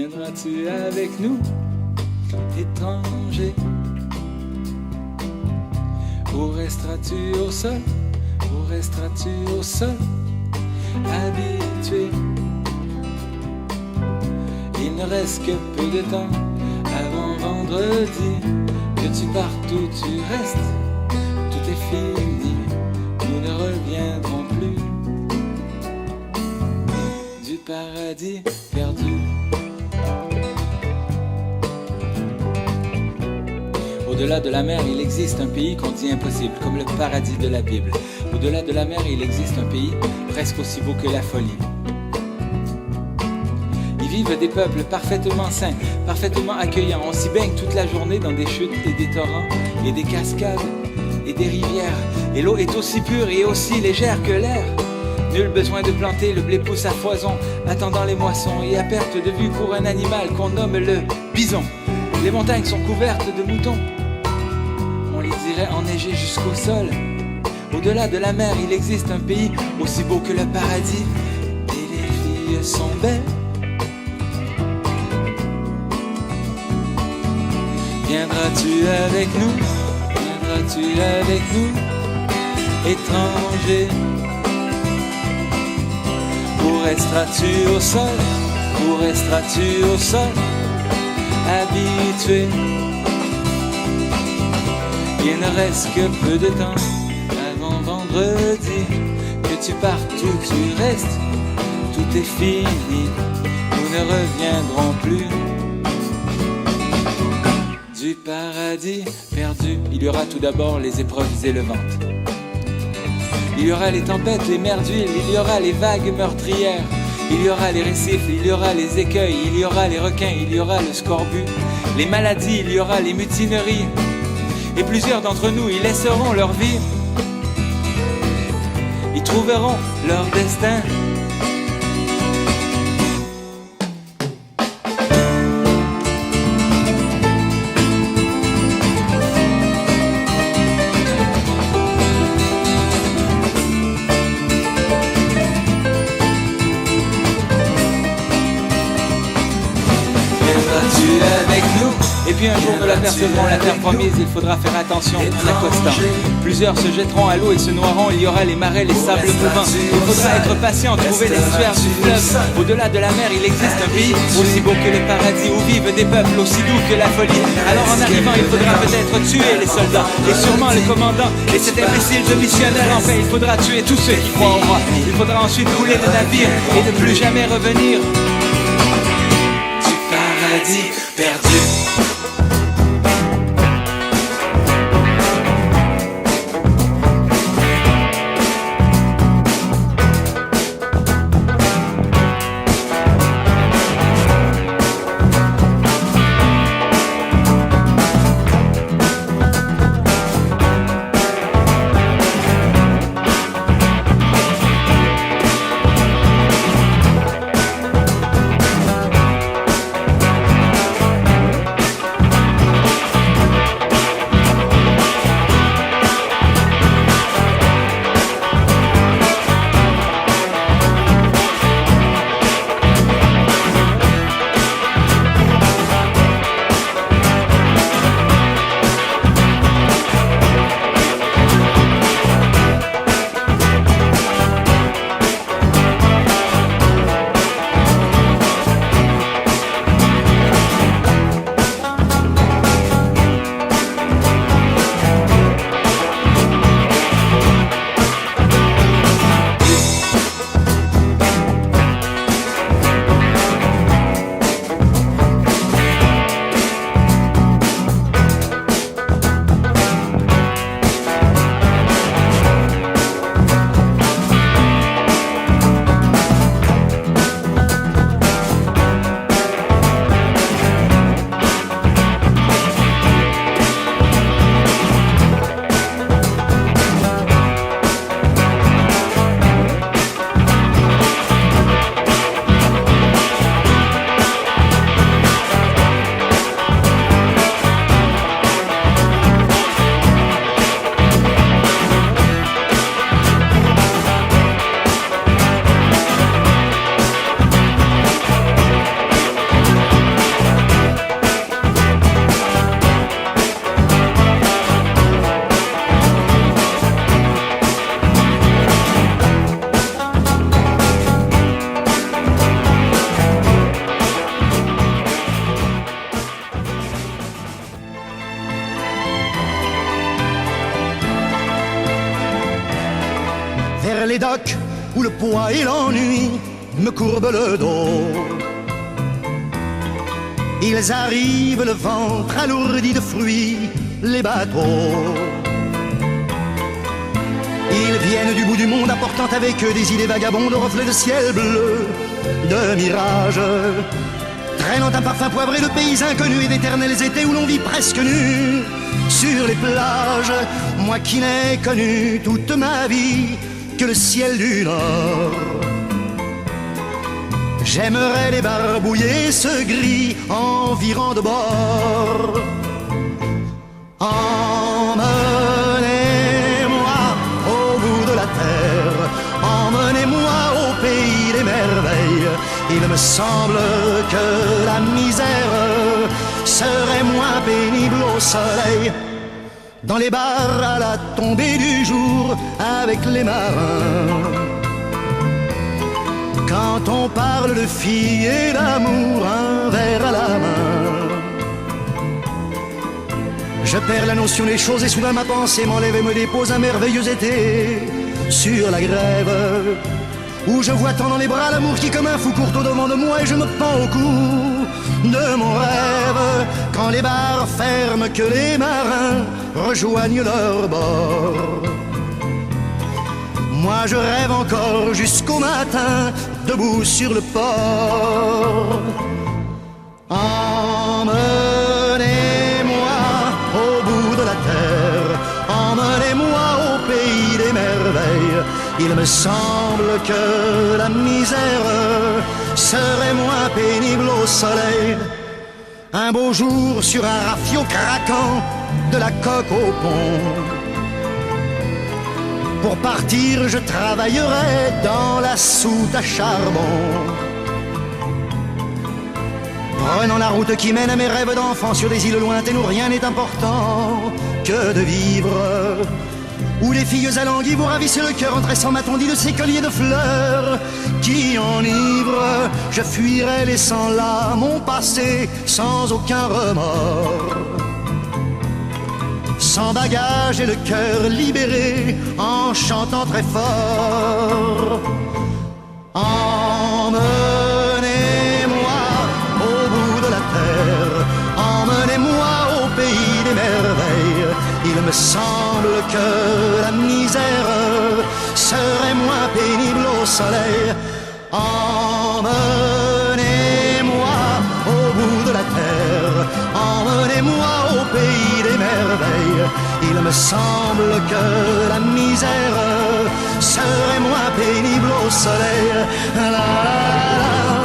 Viendras-tu avec nous, étranger? Ou resteras-tu au sol? Ou resteras-tu au sol, habitué? Il ne reste que peu de temps avant vendredi, que tu partes où tu restes, tout est fini, nous ne reviendrons plus du paradis perdu. Au-delà de la mer, il existe un pays qu'on dit impossible, comme le paradis de la Bible. Au-delà de la mer, il existe un pays presque aussi beau que la folie. Y vivent des peuples parfaitement sains, parfaitement accueillants. On s'y baigne toute la journée dans des chutes et des torrents, et des cascades et des rivières. Et l'eau est aussi pure et aussi légère que l'air. Nul besoin de planter, le blé pousse à foison, attendant les moissons. Et à perte de vue court un animal qu'on nomme le bison. Les montagnes sont couvertes de moutons, on les dirait enneigés jusqu'au sol. Au-delà de la mer, il existe un pays aussi beau que le paradis. Et les filles sont belles. Viendras-tu avec nous? Viendras-tu avec nous, étranger? Ou resteras-tu au sol? Ou resteras-tu au sol, habitué? Il ne reste que peu de temps avant vendredi, que tu partes où tu restes, tout est fini, nous ne reviendrons plus du paradis perdu. Il y aura tout d'abord les épreuves élevantes. Il y aura les tempêtes, les mers d'huile, il y aura les vagues meurtrières. Il y aura les récifs, il y aura les écueils, il y aura les requins, il y aura le scorbut, les maladies, il y aura les mutineries. Et plusieurs d'entre nous y laisseront leur vie. Ils trouveront leur destin. Et puis un jour nous l'apercevrons, la terre promise, il faudra faire attention en accostant. Plusieurs se jetteront à l'eau et se noieront, il y aura les marais, les sables mouvants. Il faudra être patient, trouver l'estuaire du fleuve. Au-delà de la mer, il existe un pays aussi beau que le paradis, où vivent des peuples aussi doux que la folie. Alors en arrivant, il faudra peut-être tuer les soldats, et sûrement le commandant, et cet imbécile de missionnaire. Enfin, il faudra tuer tous ceux qui croient au roi. Il faudra ensuite couler le navire et ne plus jamais revenir du paradis perdu. les docks où le poids et l'ennui me courbent le dos. Ils arrivent le ventre alourdi de fruits, les bateaux. Ils viennent du bout du monde apportant avec eux des idées vagabondes, reflets de ciel bleu, de mirages, traînant un parfum poivré de pays inconnus et d'éternels étés où l'on vit presque nu sur les plages. Moi qui n'ai connu toute ma vie que le ciel du Nord, j'aimerais débarbouiller ce gris environ de bord. Emmenez-moi au bout de la terre, emmenez-moi au pays des merveilles. Il me semble que la misère serait moins pénible au soleil, dans les bars à la tombée du jour avec les marins. Quand on parle de filles et d'amour, un verre à la main, je perds la notion des choses et soudain ma pensée m'enlève et me dépose un merveilleux été sur la grève, où je vois tant dans les bras l'amour qui comme un fou court au devant de moi et je me pends au cou de mon rêve. Quand les bars ferment, que les marins rejoignent leur bord, moi je rêve encore jusqu'au matin, debout sur le port. Emmenez-moi au bout de la terre, emmenez-moi au pays des merveilles. Il me semble que la misère serait moins pénible au soleil. Un beau jour sur un rafio craquant, de la coque au pont. Pour partir, je travaillerai dans la soute à charbon, prenant la route qui mène à mes rêves d'enfant sur des îles lointaines où rien n'est important que de vivre, où les filles alanguies vous ravissent le cœur en tressant ma tondie de ces colliers de fleurs qui enivrent. Je fuirai laissant là mon passé sans aucun remords, sans bagage et le cœur libéré, en chantant très fort. Emmenez-moi au bout de la terre, emmenez-moi au pays des merveilles. Il me semble que la misère serait moins pénible au soleil. Emmenez-moi au bout de la terre, emmenez-moi au pays des merveilles. Il me semble que la misère serait moins pénible au soleil. La, la, la, la.